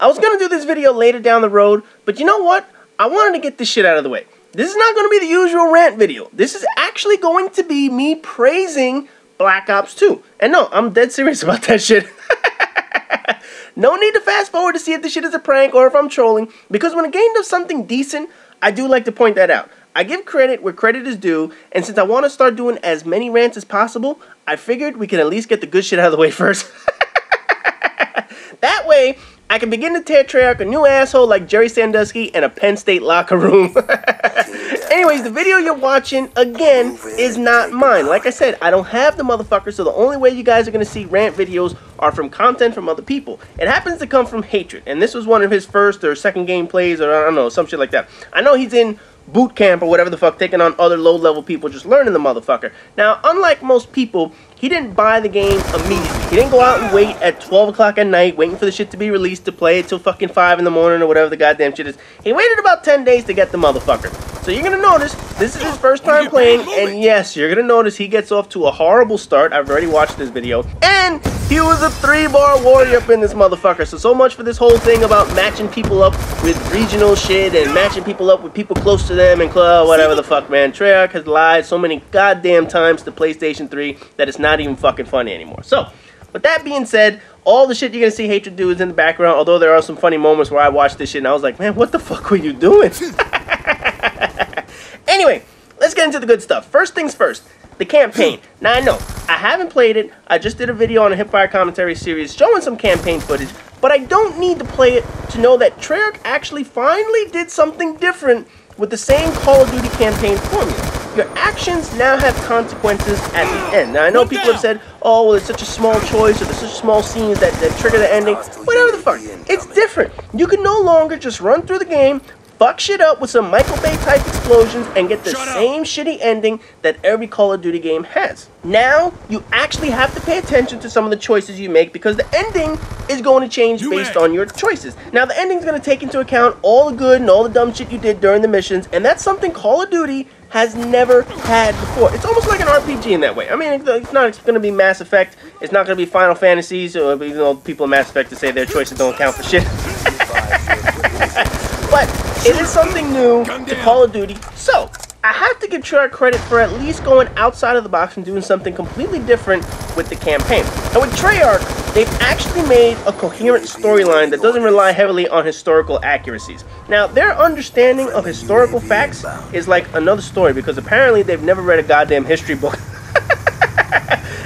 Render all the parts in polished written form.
I was going to do this video later down the road, but you know what? I wanted to get this shit out of the way. This is not going to be the usual rant video. This is actually going to be me praising Black Ops 2. And no, I'm dead serious about that shit. No need to fast forward to see if this shit is a prank or if I'm trolling, because when a game does something decent, I do like to point that out. I give credit where credit is due, and since I want to start doing as many rants as possible, I figured we can at least get the good shit out of the way first. That way, I can begin to tear Treyarch a new asshole like Jerry Sandusky in a Penn State locker room. Anyways, the video you're watching, again, is not mine. Like I said, I don't have the motherfucker, so the only way you guys are going to see rant videos are from content from other people. It happens to come from Haytred, and this was one of his first or second gameplays, or I don't know, some shit like that. I know he's in boot camp or whatever the fuck, taking on other low-level people, just learning the motherfucker. Now, unlike most people, he didn't buy the game immediately. He didn't go out and wait at 12 o'clock at night, waiting for the shit to be released to play it till fucking 5 in the morning or whatever the goddamn shit is. He waited about 10 days to get the motherfucker. So you're going to notice, this is his first time playing, and yes, you're going to notice he gets off to a horrible start. I've already watched this video. And he was a 3-bar warrior up in this motherfucker. So much for this whole thing about matching people up with regional shit and matching people up with people close to them and whatever the fuck, man. Treyarch has lied so many goddamn times to PlayStation 3 that it's not even fucking funny anymore. So, with that being said, all the shit you're gonna see Haytred do is in the background, although there are some funny moments where I watched this shit and I was like, man, what the fuck were you doing? Anyway, let's get into the good stuff. First things first, the campaign. Now, I know, I haven't played it. I just did a video on a Hipfire commentary series showing some campaign footage, but I don't need to play it to know that Treyarch actually finally did something different with the same Call of Duty campaign formula. Your actions now have consequences at the end. Now, I know people have said, oh, well, it's such a small choice, or there's such small scenes that trigger the ending. Whatever the fuck. It's different. You can no longer just run through the game, fuck shit up with some Michael Bay type explosions, and get the same shitty ending that every Call of Duty game has. Now, you actually have to pay attention to some of the choices you make, because the ending is going to change based on your choices. Now, the ending is going to take into account all the good and all the dumb shit you did during the missions, and that's something Call of Duty has never had before. It's almost like an RPG in that way. I mean, it's not going to be Mass Effect. It's not going to be Final Fantasies, even though people in Mass Effect to say their choices don't count for shit. But it is something new to Call of Duty, so I have to give Treyarch credit for at least going outside of the box and doing something completely different with the campaign. And with Treyarch, they've actually made a coherent storyline that doesn't rely heavily on historical accuracies. Now, their understanding of historical facts is like another story, because apparently they've never read a goddamn history book.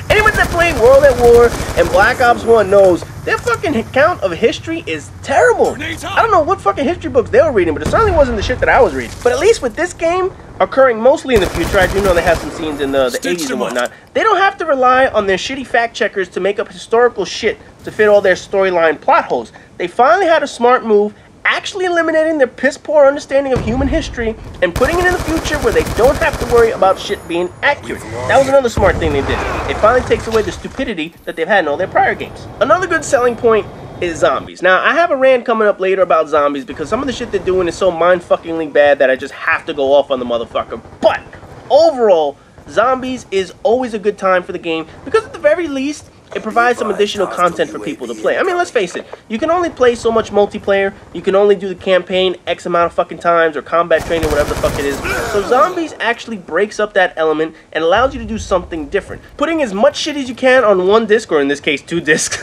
Anyone that played World at War and Black Ops 1 knows their fucking account of history is terrible. I don't know what fucking history books they were reading, but it certainly wasn't the shit that I was reading. But at least with this game occurring mostly in the future, I do know they have some scenes in the 80s and whatnot, they don't have to rely on their shitty fact checkers to make up historical shit to fit all their storyline plot holes. They finally had a smart move, actually eliminating their piss-poor understanding of human history and putting it in the future where they don't have to worry about shit being accurate. That was another smart thing they did. It finally takes away the stupidity that they've had in all their prior games. Another good selling point is zombies. Now, I have a rant coming up later about zombies because some of the shit they're doing is so mind-fuckingly bad that I just have to go off on the motherfucker. But, overall, zombies is always a good time for the game because at the very least, it provides some additional content for people to play. I mean, let's face it, you can only play so much multiplayer, you can only do the campaign X amount of fucking times, or combat training, whatever the fuck it is. So zombies actually breaks up that element and allows you to do something different. Putting as much shit as you can on one disc, or in this case, 2 discs.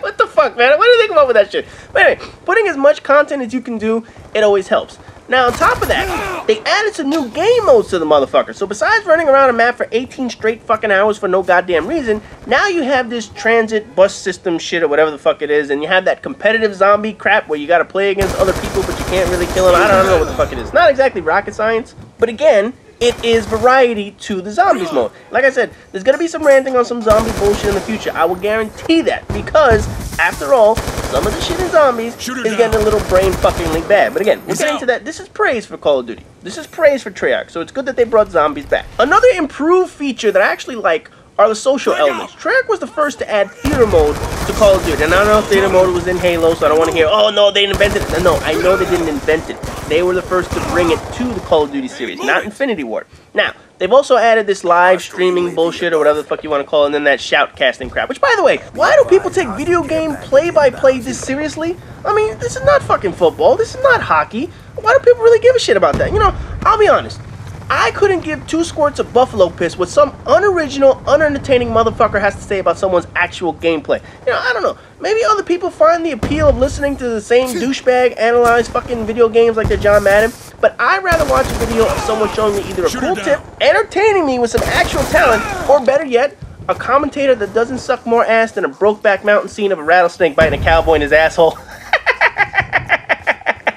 What the fuck, man? What do you think about with that shit? But anyway, putting as much content as you can do, it always helps. Now, on top of that, they added some new game modes to the motherfucker. So besides running around a map for 18 straight fucking hours for no goddamn reason, now you have this transit bus system shit or whatever the fuck it is, and you have that competitive zombie crap where you gotta play against other people but you can't really kill them. I don't know what the fuck it is. Not exactly rocket science, but again, it is variety to the zombies mode. Like I said, there's gonna be some ranting on some zombie bullshit in the future. I will guarantee that, because after all, some of the shit in zombies is getting a little brain fuckingly bad. But again, we'll get into that. This is praise for Call of Duty. This is praise for Treyarch, so it's good that they brought zombies back. Another improved feature that I actually like are the social elements. Treyarch was the first to add theater mode to Call of Duty. And I don't know if theater mode was in Halo, so I don't want to hear, oh no, they invented it. No, I know they didn't invent it. They were the first to bring it to the Call of Duty series, not Infinity Ward. Now, They've also added this live streaming bullshit or whatever the fuck you want to call it, and then that shoutcasting crap. Which, by the way, why do people take video game play-by-play this seriously? I mean, this is not fucking football. This is not hockey. Why do people really give a shit about that? You know, I'll be honest. I couldn't give 2 squirts of buffalo piss what some unoriginal, unentertaining motherfucker has to say about someone's actual gameplay. You know, I don't know. Maybe other people find the appeal of listening to the same douchebag analyze fucking video games like they're John Madden, but I'd rather watch a video of someone showing me either a cool tip, entertaining me with some actual talent, or better yet, a commentator that doesn't suck more ass than a Brokeback Mountain scene of a rattlesnake biting a cowboy in his asshole.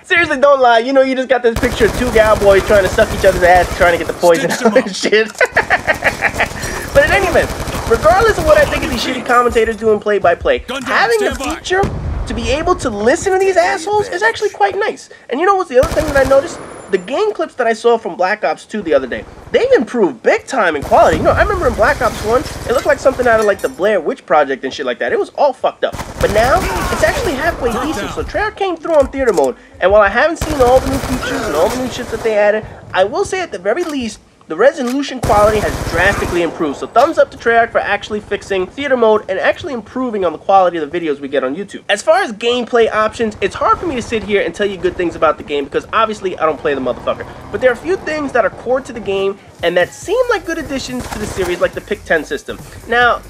Seriously, don't lie. You know, you just got this picture of 2 cowboys trying to suck each other's ass, trying to get the poison out and shit. But in any event, regardless of what I think of these shitty commentators doing play-by-play, having the feature to be able to listen to these assholes is actually quite nice. And you know what's the other thing that I noticed? The game clips that I saw from Black Ops 2 the other day, they've improved big time in quality. You know, I remember in Black Ops 1, it looked like something out of like the Blair Witch Project and shit like that. It was all fucked up. But now, it's actually halfway decent. So Treyarch came through on theater mode, and while I haven't seen all the new features and all the new shit that they added, I will say at the very least, the resolution quality has drastically improved. So thumbs up to Treyarch for actually fixing theater mode and actually improving on the quality of the videos we get on YouTube. As far as gameplay options, it's hard for me to sit here and tell you good things about the game because obviously I don't play the motherfucker. But there are a few things that are core to the game and that seem like good additions to the series, like the pick 10 system. Now,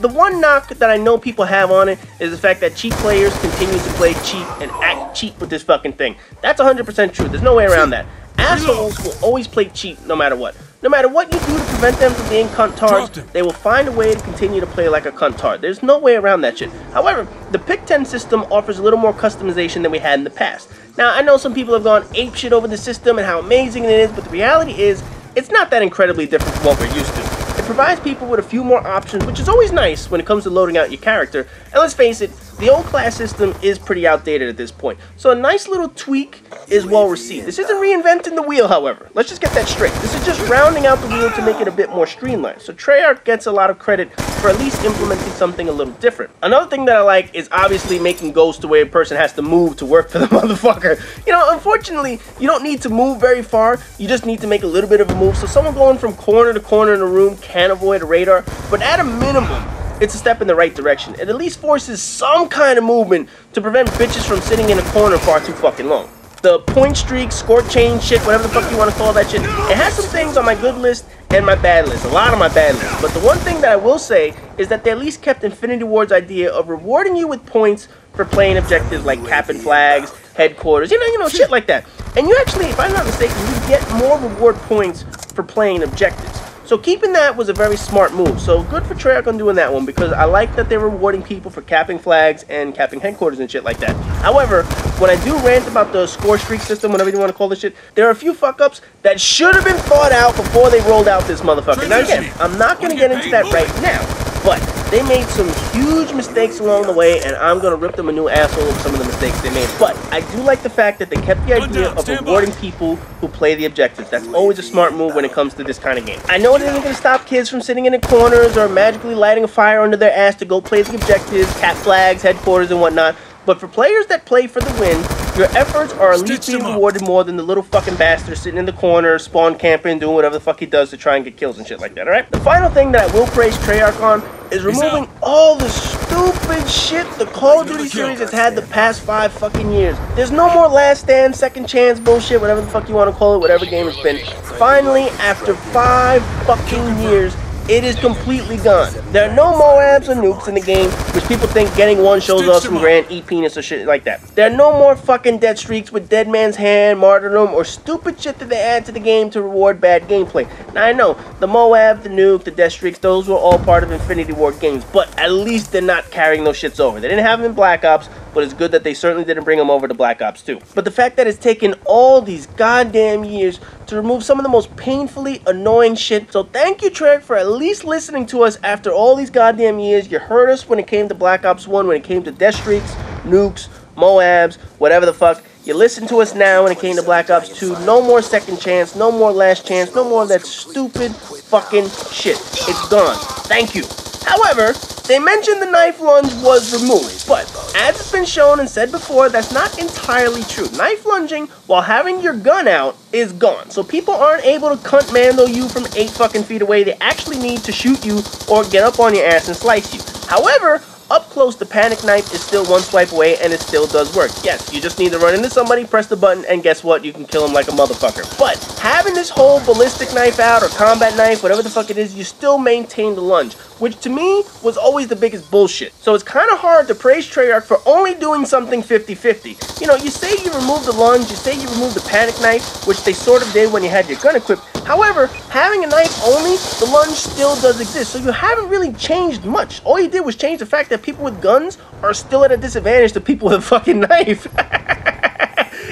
the one knock that I know people have on it is the fact that cheap players continue to play cheap and act cheap with this fucking thing. That's 100% true. There's no way around that. Assholes will always play cheap no matter what. No matter what you do to prevent them from being cunt-tards, they will find a way to continue to play like a cunt-tard. There's no way around that shit. However, the Pick 10 system offers a little more customization than we had in the past. Now, I know some people have gone apeshit over the system and how amazing it is, but the reality is, it's not that incredibly different from what we're used to. It provides people with a few more options, which is always nice when it comes to loading out your character. And let's face it, the old class system is pretty outdated at this point. So a nice little tweak is well received. This isn't reinventing the wheel, however. Let's just get that straight. This is just rounding out the wheel to make it a bit more streamlined. So Treyarch gets a lot of credit for at least implementing something a little different. Another thing that I like is obviously making Ghost the way a person has to move to work for the motherfucker. You know, unfortunately, you don't need to move very far. You just need to make a little bit of a move. So someone going from corner to corner in a room can avoid a radar. But at a minimum, it's a step in the right direction. It at least forces some kind of movement to prevent bitches from sitting in a corner far too fucking long. The point streak, score chain shit, whatever the fuck you want to call that shit, it has some things on my good list and my bad list. A lot on my bad list. But the one thing that I will say is that they at least kept Infinity Ward's idea of rewarding you with points for playing objectives like capping flags, headquarters, you know, shit like that. And you actually, if I'm not mistaken, you get more reward points for playing objectives. So keeping that was a very smart move. So good for Treyarch on doing that one because I like that they're rewarding people for capping flags and capping headquarters and shit like that. However, when I do rant about the score streak system, whatever you want to call this shit, there are a few fuck-ups that should have been thought out before they rolled out this motherfucker. Now again, I'm not going to get into that right now, but they made some huge mistakes along the way, and I'm going to rip them a new asshole over some of the mistakes they made. But I do like the fact that they kept the idea of rewarding people who play the objectives. That's always a smart move when it comes to this kind of game. I know it isn't going to stop kids from sitting in the corners or magically lighting a fire under their ass to go play the objectives, cap flags, headquarters, and whatnot. But for players that play for the win, your efforts are at least being rewarded more than the little fucking bastard sitting in the corner, spawn camping, doing whatever the fuck he does to try and get kills and shit like that, alright? The final thing that I will praise Treyarch on is removing all the stupid shit the Call of Duty series has had the past 5 fucking years. There's no more last stand, second chance bullshit, whatever the fuck you want to call it, whatever game it's been. Finally, after 5 fucking years, it is completely gone. There are no Moabs or nukes in the game, which people think getting one shows off some grand E-penis or shit like that. There are no more fucking dead streaks with Dead Man's Hand, Martyrdom, or stupid shit that they add to the game to reward bad gameplay. Now I know, the Moab, the nuke, the death streaks, those were all part of Infinity Ward games, but at least they're not carrying those shits over. They didn't have them in Black Ops, but it's good that they certainly didn't bring them over to Black Ops 2. But the fact that it's taken all these goddamn years to remove some of the most painfully annoying shit. So thank you, Treyarch, for at least listening to us after all these goddamn years. You heard us when it came to Black Ops 1, when it came to death streaks, nukes, Moabs, whatever the fuck. You listened to us now when it came to Black Ops 2. No more second chance, no more last chance, no more of that stupid fucking shit. It's gone. Thank you. However, they mentioned the knife lunge was removed, but as it's been shown and said before, that's not entirely true. Knife lunging while having your gun out is gone, so people aren't able to cunt mando you from 8 fucking feet away. They actually need to shoot you or get up on your ass and slice you. However, up close, the panic knife is still one swipe away, and it still does work. Yes, you just need to run into somebody, press the button, and guess what? You can kill him like a motherfucker. But having this whole ballistic knife out, or combat knife, whatever the fuck it is, you still maintain the lunge, which to me was always the biggest bullshit. So it's kind of hard to praise Treyarch for only doing something 50-50. You know, you say you remove the lunge, you say you remove the panic knife, which they sort of did when you had your gun equipped. However, having a knife only, the lunge still does exist, so you haven't really changed much. All you did was change the fact that people with guns are still at a disadvantage to people with a fucking knife.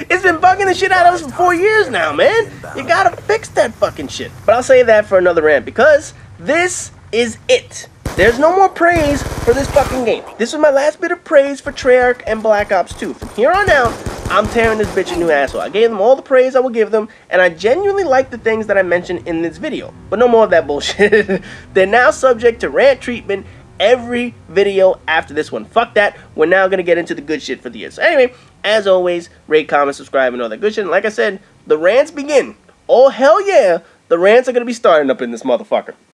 It's been bugging the shit out of us for 4 years now, man. You gotta fix that fucking shit. But I'll say that for another rant, because this is it. There's no more praise for this fucking game. This was my last bit of praise for Treyarch and Black Ops 2. From here on out, I'm tearing this bitch a new asshole. I gave them all the praise I will give them, and I genuinely like the things that I mentioned in this video. But no more of that bullshit. They're now subject to rant treatment every video after this one. Fuck that. We're now going to get into the good shit for the year. So anyway, as always, rate, comment, subscribe, and all that good shit. And like I said, the rants begin. Oh, hell yeah. The rants are going to be starting up in this motherfucker.